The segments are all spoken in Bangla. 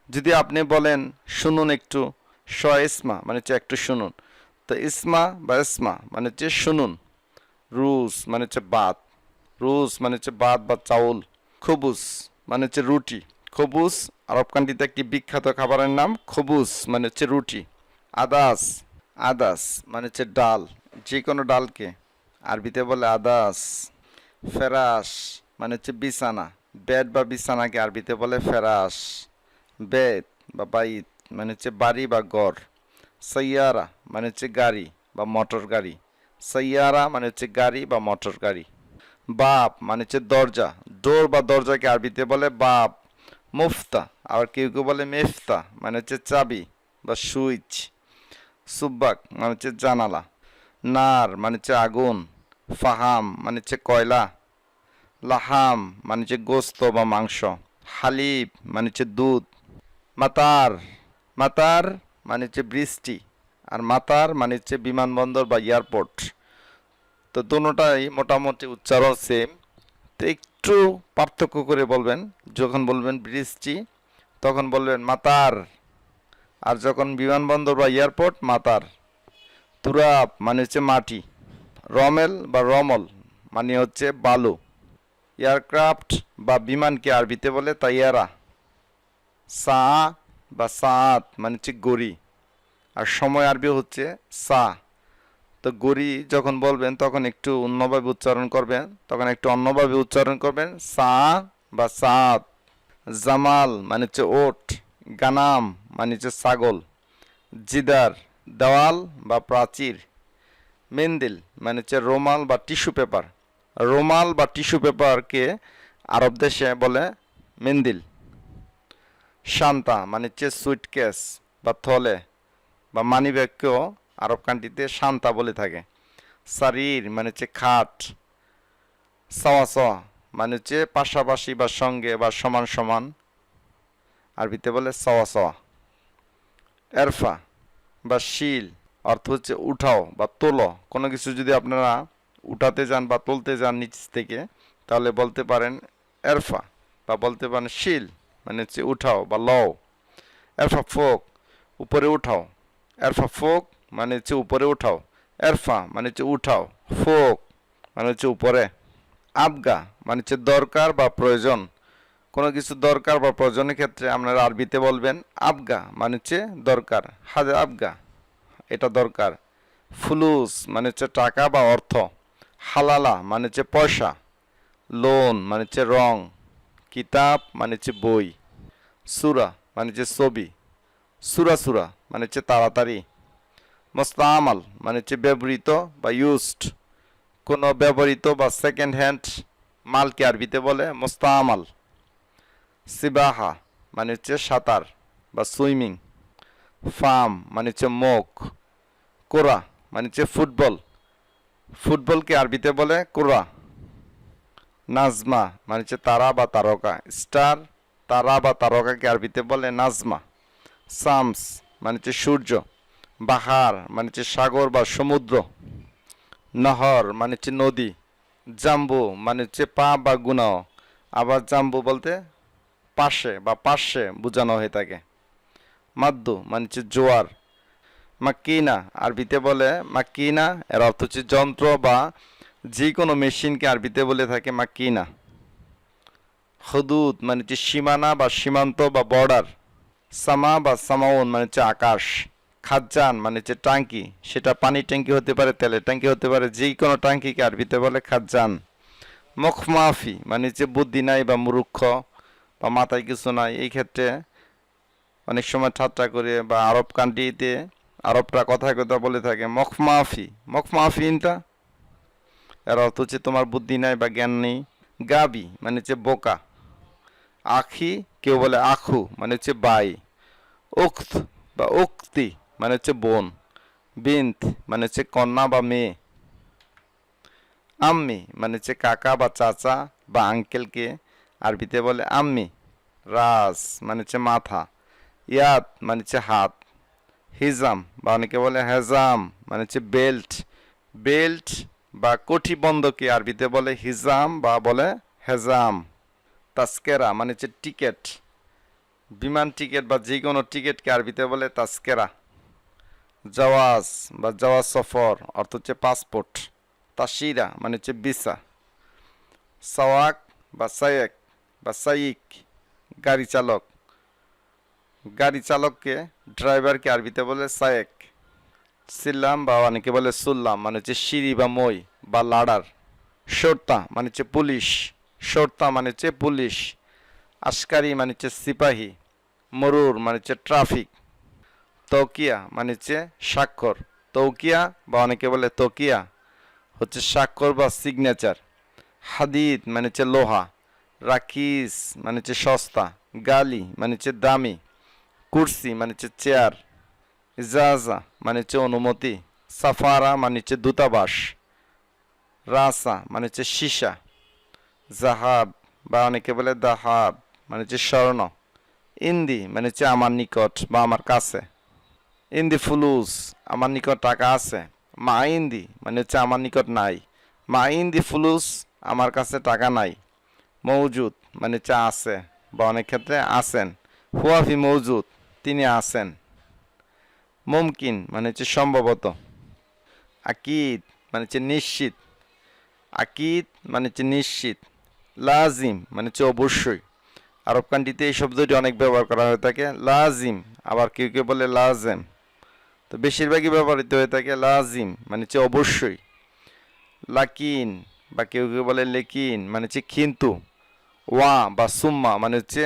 যদি আপনি বলেন শুনুন একটু, ইসমা মানে হচ্ছে একটু শুনুন, তো ইসমা বা ইসমা মানে হচ্ছে শুনুন। রুস মানে হচ্ছে ভাত, রুস মানে হচ্ছে ভাত বা চাউল। খবুস মানে হচ্ছে রুটি। খবুস আরব কান্ট্রিতে একটি বিখ্যাত খাবারের নাম। খবুস মানে হচ্ছে রুটি। আদাস, আদাস মানে হচ্ছে ডাল, যে কোনো ডালকে আরবিতে বলে আদাস। ফেরাস মানে হচ্ছে বিছানা, বেড বা বিছানাকে আরবিতে বলে ফেরাস। বেত বা বাইত মানে হচ্ছে বাড়ি বা ঘর। সাইয়ারা মানে হচ্ছে গাড়ি বা মোটর গাড়ি। সাইয়ারা মানে হচ্ছে গাড়ি বা মোটর গাড়ি। বাপ মানে হচ্ছে দরজা, ডোর বা দরজাকে আরবিতে বলে বাপ। মুফতা আবার কেউ কেউ বলে মেফতা মানে হচ্ছে চাবি বা সুইচ। সুব্বাক মানে হচ্ছে জানালা। নার মানে হচ্ছে আগুন। ফাহাম মানে হচ্ছে কয়লা। লাহাম মানে হচ্ছে গোস্ত বা মাংস। হালিব মানে হচ্ছে দুধ। মাতার, মাতার মানে হচ্ছে বৃষ্টি, আর মাতার মানে হচ্ছে বিমানবন্দর বা এয়ারপোর্ট। তো দুটোটাই মোটামুটি উচ্চারণ সেম, তো একটু পার্থক্য করে বলবেন। যখন বলবেন বৃষ্টি তখন বলবেন মাতার, আর যখন বিমানবন্দর বা এয়ারপোর্ট মাতার। তুরাব মানে হচ্ছে মাটি। রমেল বা রমল মানে হচ্ছে বালু। এয়ারক্রাফট বা বিমানকে আরবিতে বলে তাইয়ারা। সা বা সাত মানে হচ্ছে গড়ি, আর সময় আরবি হচ্ছে সা। তো গড়ি যখন বলবেন তখন একটু অন্যভাবে উচ্চারণ করবেন, তখন একটু অন্যভাবে উচ্চারণ করবেন, সা বা সাত। জামাল মানে হচ্ছে ওট। গানাম মানে হচ্ছে ছাগল। জিদার দেওয়াল বা প্রাচীর। মেন্দিল মানে হচ্ছে রোমাল বা টিস্যু পেপার। রোমাল বা টিস্যু পেপারকে আরব দেশে বলে মেন্দিল। শান্তা মানে হচ্ছে সুইটকেস বা থলে বা মানিব্যাগকেও আরব কান্ট্রিতে শান্তা বলে থাকে। সারির মানে হচ্ছে খাট। সাওয়া সাওয়া মানে হচ্ছে পাশাপাশি বা সঙ্গে বা সমান সমান, আরবিতে বলে সাওয়া সাওয়া। এরফা বা শিল অর্থ হচ্ছে উঠাও বা তোলো। কোনো কিছু যদি আপনারা উঠাতে যান বা তুলতে যান নিচ থেকে, তাহলে বলতে পারেন এরফা, বা বলতে পারেন শিল মানে হচ্ছে উঠাও বা লও। এরফা ফোক উপরে উঠাও। এরফা ফোক মানে হচ্ছে উপরে উঠাও। এরফা মানে হচ্ছে উঠাও। ফোক মানে হচ্ছে উপরে। আবগা মানে হচ্ছে দরকার বা প্রয়োজন। কোনো কিছু দরকার বা প্রয়োজনের ক্ষেত্রে আপনারা আরবিতে বলবেন আবগা মানে হচ্ছে দরকার। হাজা আবগা এটা দরকার। ফুলুস মানে হচ্ছে টাকা বা অর্থ। হালালা মানে হচ্ছে পয়সা। লোন মানে হচ্ছে রং। কিতাব মানে হচ্ছে বই। সুরা মানে হচ্ছে ছবি। সুরা সুরা মানে হচ্ছে তাড়াতাড়ি। মোস্তামাল মানে হচ্ছে ব্যবহৃত বা ইউজড। কোনো ব্যবহৃত বা সেকেন্ড হ্যান্ড মালকে আরবিতে বলে মোস্তামাল। সিবাহা মানে হচ্ছে সাঁতার বা সুইমিং। ফার্ম মানে হচ্ছে মুখ। কোরা মানে হচ্ছে ফুটবল, ফুটবলকে আরবিতে বলে কোরা। নাজমা মানে হচ্ছে তারা বা তারকা। স্টার তারা বা তারকাকে আরবিতে বলে নাজমা। সামস মানে হচ্ছে সূর্য। বাহার মানে হচ্ছে সাগর বা সমুদ্র। নহর মানে হচ্ছে নদী। জাম্বু মানে হচ্ছে পা বা গুনাও, আবার জাম্বু বলতে পাশে বা পাশে বোঝানো হয়ে থাকে। মাদ্দু মানে হচ্ছে জোয়ার। মাক্কিনা আরবিতে বলে মাক্কিনা, এর অর্থ হচ্ছে যন্ত্র বা যে কোনো মেশিনকে আরবিতে বলে থাকে মাক্কিনা। হদুদ মানে হচ্ছে সীমানা বা সীমান্ত বা বর্ডার। সামা বা সামাউন মানে হচ্ছে আকাশ। খাজ্জান মানে হচ্ছে টাঙ্কি, সেটা পানির ট্যাঙ্কি হতে পারে, তেলের ট্যাঙ্কি হতে পারে, যে কোনো ট্যাঙ্কিকে আরবিতে বলে খাজ্জান। মুখমাফি মানে হচ্ছে বুদ্ধি নাই বা মূর্খ বা মাথায় কিছু নাই, এই ক্ষেত্রে অনেক সময় ঠাট্টা করে বা আরব কান্ট্রিতে আরবরা কথায় কথা বলে থাকে মখমাফি, মখমাফি ইনতা, এর অর্থ হচ্ছে তোমার বুদ্ধি নাই বা জ্ঞান নেই। গাবি মানে হচ্ছে বোকা। আখি কেউ বলে আখু মানে হচ্ছে বাই। উক্ত বা উক্তি মানে হচ্ছে বোন। বিন্ত মানে হচ্ছে কন্যা বা মেয়ে। আম্মি মানে হচ্ছে কাকা বা চাচা বা আঙ্কেলকে আরবিতে বলে আম্মি। রাস মানে হচ্ছে মাথা। ইয়াদ মানে হচ্ছে হাত। হিজাম বা অনেকে বলে হেজাম মানে হচ্ছে বেল্ট। বেল্ট বা কটিবন্ধকে আরবিতে বলে হিজাম বা বলে হেজাম। তাস্কেরা মানে হচ্ছে টিকেট। বিমান টিকিট বা যে কোনো টিকিটকে আরবিতে বলে তাস্কেরা। জাওয়াজ বা জাওয়াজ সফর অর্থ হচ্ছে পাসপোর্ট। তাশিরা মানে হচ্ছে ভিসা। সাওয়াক বা সায়েক বা সাইক গাড়ি চালক। গাড়ি চালককে ড্রাইভারকে আরবিতে বলে সায়েক। সিল্লাম বা অনেকে বলে সুল্লাম মানে হচ্ছে সিঁড়ি বা মই বা লাডার। শর্তা মানে হচ্ছে পুলিশ। শর্তা মানে হচ্ছে পুলিশ। আশকারি মানে হচ্ছে সিপাহী। মরুর মানে হচ্ছে ট্রাফিক। তৌকিয়া মানে হচ্ছে স্বাক্ষর। তৌকিয়া বা অনেকে বলে তকিয়া হচ্ছে স্বাক্ষর বা সিগনেচার। হাদিদ মানে হচ্ছে লোহা। রাকিস মানে হচ্ছে সস্তা। গালি মানে হচ্ছে দামি। কুরসি মানে হচ্ছে চেয়ার। ইজাজা মানে হচ্ছে অনুমতি। সাফারা মানে হচ্ছে দূতাবাস। রাসা মানে হচ্ছে সীসা। জাহাব বা অনেকে বলে দাহাব মানে হচ্ছে স্বর্ণ। ইন্দি মানে হচ্ছে আমার নিকট বা আমার কাছে। ইন্দি ফুলুস আমার নিকট টাকা আছে। মা ইন্দি মানে হচ্ছে আমার নিকট নাই। মা ইন্দি ফুলুস আমার কাছে টাকা নাই। মৌজুদ মানে হচ্ছে আছে বা অনেক ক্ষেত্রে আছেন। হুয়াফি মৌজুদ তিনি আছেন। মুমকিন মানে হচ্ছে সম্ভবত। আকিদ মানে হচ্ছে নিশ্চিত। আকিদ মানে হচ্ছে নিশ্চিত। লাজিম মানে হচ্ছে অবশ্যই। আরব কান্ট্রিতে এই শব্দটি অনেক ব্যবহার করা হয়ে থাকে। লাজিম আবার কেউ কেউ বলে লাজেম। তো বেশিরভাগই ব্যবহৃত হয়ে থাকে লাজিম মানে হচ্ছে অবশ্যই। লাকিন বা কেউ কেউ বলে লেকিন মানে হচ্ছে কিন্তু। ওয়া বা সুম্মা মানে হচ্ছে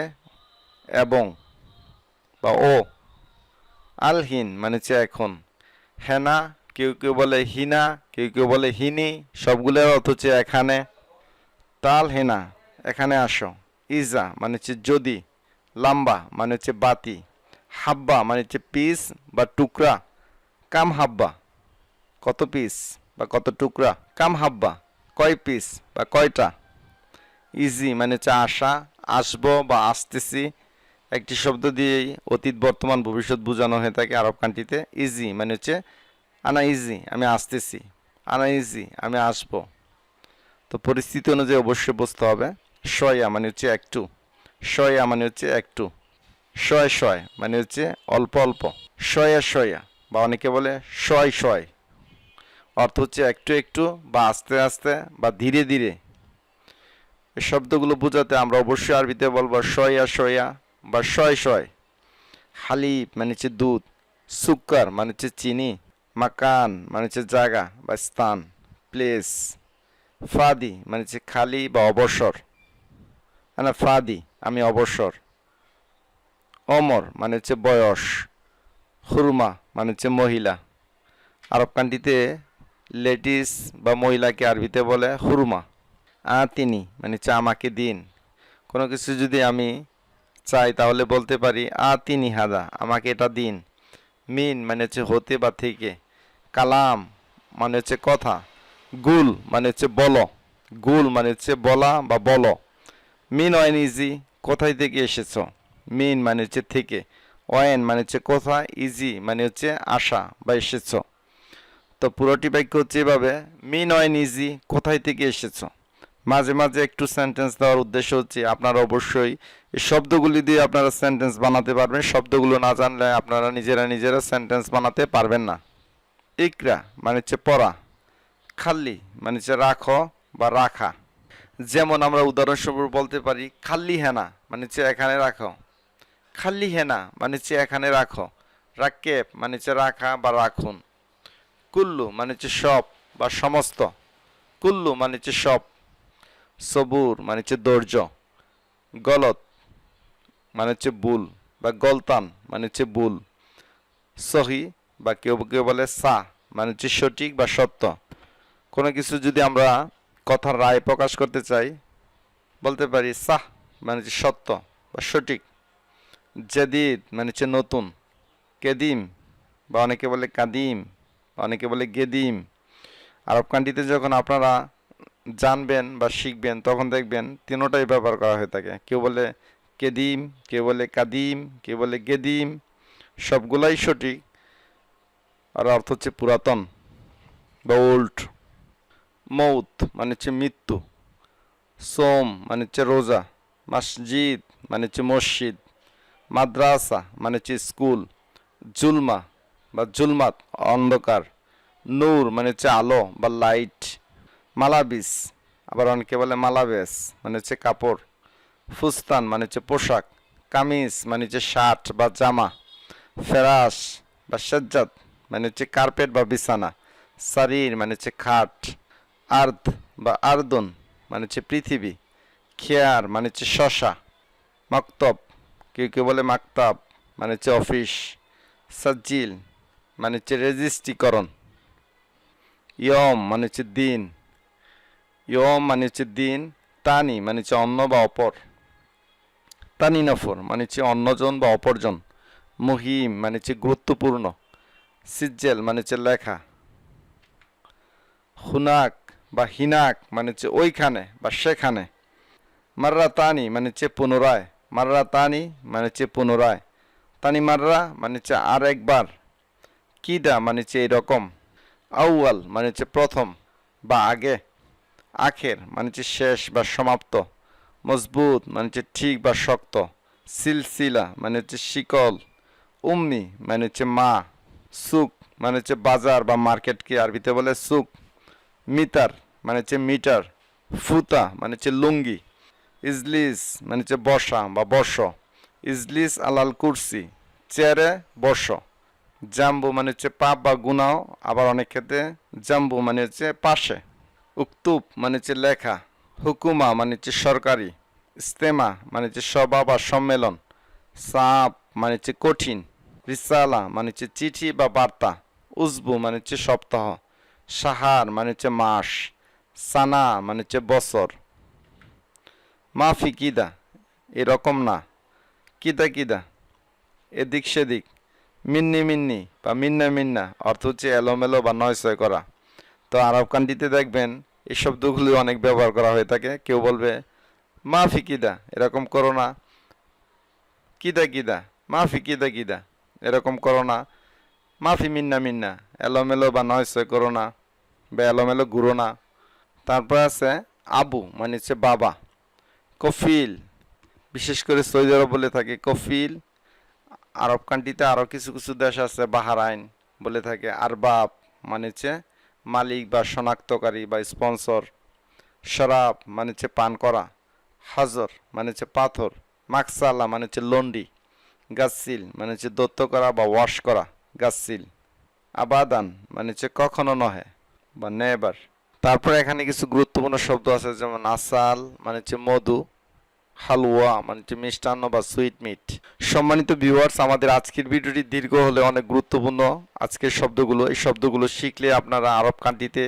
এবং বা ও। আলহিন মানে হচ্ছে এখন। হেনা কেউ কেউ বলে হিনা কেউ কেউ বলে হিনি সবগুলোর অর্থ হচ্ছে এখানে। তাল হেনা এখানে আসো। ইজা মানে হচ্ছে যদি। লাম্বা মানে হচ্ছে বাতি। হাব্বা মানে হচ্ছে পিস বা টুকরা। কাম হাব্বা কত পিস বা কত টুকরা। কাম হাব্বা কয় পিস বা কয়টা। ইজি মানে হচ্ছে আসা আসবো বা আসতেছি। একটি শব্দ দিয়েই অতীত বর্তমান ভবিষ্যৎ বোঝানো হয়ে থাকে আরব কান্ট্রিতে। ইজি মানে হচ্ছে আনা ইজি আমি আসতেছি। আনা ইজি আমি আসবো। তো পরিস্থিতি অনুযায়ী অবশ্যই বুঝতে হবে। শয়া মানে হচ্ছে একটু। শয়া মানে হচ্ছে একটু। শয় শয় মানে হচ্ছে অল্প অল্প। শয়া শয়া বা অনেকে বলে শয় শয় অর্থ হচ্ছে একটু একটু বা আস্তে আস্তে বা ধীরে ধীরে। এই শব্দগুলো বোঝাতে আমরা অবশ্যই আরবিতে বলবো শয়া শয়া বা শয় শয়। হালিব মানে হচ্ছে দুধ। সুক্কার মানে হচ্ছে চিনি। মাকান মানে হচ্ছে জায়গা বা স্থান প্লেস। ফাদি মানে হচ্ছে খালি বা অবসর। না ফাদি আমি অবসর। অমর মানে হচ্ছে বয়স। হুরমা মানে হচ্ছে মহিলা। আরব কান্ট্রিতে লেডিস বা মহিলাকে আরবিতে বলে হুরমা। তিনি মানে হচ্ছে আমাকে দিন। কোনো কিছু যদি আমি চাই তাহলে বলতে পারি তিনি হাদা আমাকে এটা দিন। মিন মানে হচ্ছে হতে বা থেকে। কালাম মানে হচ্ছে কথা। গুল মানে হচ্ছে বলো। গুল মানে হচ্ছে বলা বা বলো। মিন অয়েন ইজি কোথায় থেকে এসেছো। মিন মানে হচ্ছে থেকে। অয়েন মানে হচ্ছে কোথায়। ইজি মানে হচ্ছে আসা বা এসেছো। তো পুরোটি বাক্য হচ্ছে এভাবে। মিন অয়েন ইজি কোথায় থেকে এসেছো। মাঝে মাঝে একটু সেন্টেন্স দেওয়ার উদ্দেশ্য হচ্ছে আপনারা অবশ্যই এই শব্দগুলি দিয়ে আপনারা সেন্টেন্স বানাতে পারবেন। শব্দগুলো না জানলে আপনারা নিজেরা নিজেরা সেন্টেন্স বানাতে পারবেন না। ইকরা মানে হচ্ছে পড়া। খাল্লি মানে হচ্ছে রাখো বা রাখা। যেমন আমরা উদাহরণস্বরূপ বলতে পারি খাল্লি হেনা মানে হচ্ছে এখানে রাখো। খাল্লি হেনা মানে হচ্ছে এখানে রাখো। রাক্কেব মানে হচ্ছে রাখা বা রাখুন। কুল্লু মানে হচ্ছে সব বা সমস্ত। কুল্লু মানে হচ্ছে সব। সবুর মানে হচ্ছে ধৈর্য। গলত মানে হচ্ছে ভুল বা গলতান মানে হচ্ছে ভুল। সহি বা কেউ কেউ বলে সা মানে হচ্ছে সঠিক বা সত্য। কোনো কিছু যদি আমরা কথার রায় প্রকাশ করতে চাই বলতে পারি সাহ মানে হচ্ছে সত্য বা সঠিক। জাদিদ মানে হচ্ছে নতুন। কেদিম বা অনেকে বলে কাদিম বা অনেকে বলে গেদিম। আরব কান্ট্রিতে যখন আপনারা জানবেন বা শিখবেন তখন দেখবেন তিনোটাই ব্যবহার করা হয়ে থাকে। কেউ বলে কেদিম কেউ বলে কাদিম কেউ বলে গেদিম সবগুলাই সঠিক। আর অর্থ হচ্ছে পুরাতন বা ওল্ড। মৌত মানে হচ্ছে মৃত্যু। সোম মানে হচ্ছে রোজা। মসজিদ মানে হচ্ছে মসজিদ। মাদ্রাসা মানে হচ্ছে স্কুল, জুলমা বা জুলমাত অন্ধকার, নূর মানে হচ্ছে আলো বা লাইট, মালাবিস আবার অনেকে বলে মালাবেস মানে হচ্ছে কাপড়, ফুস্তান মানে হচ্ছে পোশাক, কামিজ মানে হচ্ছে শার্ট বা জামা, ফেরাস বা সাজ্জাদ মানে হচ্ছে কার্পেট বা বিছানা, সারির মানে হচ্ছে খাট, আর্দ বা আর্দন মানে হচ্ছে পৃথিবী, খেয়ার মানে হচ্ছে শশা, মক্তব কেউ কেউ বলে মাকতাব মানে হচ্ছে অফিস, সাজ্জিল মানে হচ্ছে রেজিস্ট্রিকরণ, ইয়ম মানে হচ্ছে দিন, ইয়ম মানে হচ্ছে দিন, তানি মানে হচ্ছে অন্য বা অপর, তানি নফর মানে হচ্ছে অন্যজন বা অপরজন, মুহিম মানে হচ্ছে গুরুত্বপূর্ণ, সিজ্জেল মানে হচ্ছে লেখা, হুনাক বা হিনাক মানে হচ্ছে ওইখানে বা সেখানে, মাররা তানি মানে হচ্ছে পুনরায়, মাররা তানি মানে হচ্ছে পুনরায়, তানি মাররা মানে হচ্ছে আর একবার, কিদা মানে হচ্ছে এইরকম, আউয়াল মানে হচ্ছে প্রথম বা আগে, আখের মানে হচ্ছে শেষ বা সমাপ্ত, মজবুত মানে হচ্ছে ঠিক বা শক্ত, সিলসিলা মানে হচ্ছে শিকল, উম্মি মানে হচ্ছে মা, সুক মানে হচ্ছে বাজার বা মার্কেটকে আরবিতে বলে সুক, মিটার মানে হচ্ছে মিটার, ফুতা মানে হচ্ছে লুঙ্গি, ইজলিস মানে হচ্ছে বসা বা বর্ষ, ইজলিস আলাল কুরসি চেয়ারে বর্ষ, জাম্বু মানে হচ্ছে পাপ বা গুনাও, আবার অনেক ক্ষেত্রে জাম্বু মানে হচ্ছে পাশে, উক্তুব মানে হচ্ছে লেখা, হুকুমা মানে হচ্ছে সরকারি, ইস্তেমা মানে হচ্ছে সভা বা সম্মেলন, সাপ মানে হচ্ছে কঠিন, রিসালা মানে হচ্ছে চিঠি বা বার্তা, উজবু মানে হচ্ছে সপ্তাহ, সাহার মানে হচ্ছে মাস, সানা মানে হচ্ছে বছর, মাফি কিদা এরকম না, কিদা কিদা এদিক সেদিক, মিন্নি মিন্নি বা মিন্না মিন্না অর্থ হচ্ছে এলোমেলো বা নয়ছয় করা। তো আরব কান্ট্রিতে দেখবেন এই শব্দগুলি অনেক ব্যবহার করা হয়ে থাকে। কেউ বলবে মাফি কিদা এরকম করো না, কিদা কিদা মাফি কিদা কিদা এরকম করো না, মাফি মিন্না মিন্না এলোমেলো বা নয়ছয় করো না বা এলোমেলো ঘুরো না। তারপর আছে আবু মানে হচ্ছে বাবা, কফিল বিশেষ করে সৌদি আরব বলে থাকে কফিল, আরব কান্ট্রিতে আরও কিছু কিছু দেশ আছে বাহারাইন বলে থাকে আরবাব মানে হচ্ছে মালিক বা শনাক্তকারী বা স্পন্সর, শরাব মানে হচ্ছে পান করা, হাজর মানে হচ্ছে পাথর, মাকসালা মানে হচ্ছে লন্ডি, গাসিল মানে হচ্ছে দত্ত করা বা ওয়াশ করা গাসিল, আবাদান মানে হচ্ছে কখনো নহে বা নেবার। তারপরে এখানে কিছু গুরুত্বপূর্ণ শব্দ আছে যেমন আসাল মানে হচ্ছে মধু, হালুয়া মানে হচ্ছে মিষ্টান্ন বা সুইট মিট। সম্মানিত ভিউয়ার্স, আমাদের আজকের ভিডিওটি দীর্ঘ হলে অনেক গুরুত্বপূর্ণ আজকের শব্দগুলো, এই শব্দগুলো শিখলে আপনারা আরব কান্ট্রিতে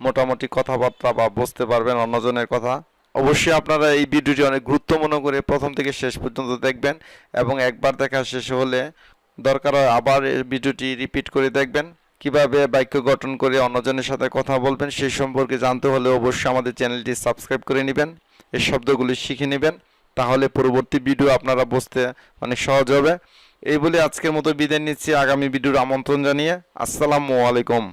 মোটামুটি কথাবার্তা বা বুঝতে পারবেন অন্যজনের কথা। অবশ্যই আপনারা এই ভিডিওটি অনেক গুরুত্ব মনে করে প্রথম থেকে শেষ পর্যন্ত দেখবেন এবং একবার দেখা শেষ হলে দরকার হয় আবার এই ভিডিওটি রিপিট করে দেখবেন। কিভাবে বাক্য গঠন করে অন্যজনের সাথে কথা বলবেন সেই সম্পর্কে জানতে হলে অবশ্যই আমাদের চ্যানেলটি সাবস্ক্রাইব করে নেবেন, এই শব্দগুলি শিখে নেবেন, তাহলে পরবর্তী ভিডিও আপনারা বুঝতে অনেক সহজ হবে। এই বলে আজকের মতো বিদায় নিচ্ছি, আগামী ভিডিওর আমন্ত্রণ জানিয়ে। আসসালামু আলাইকুম।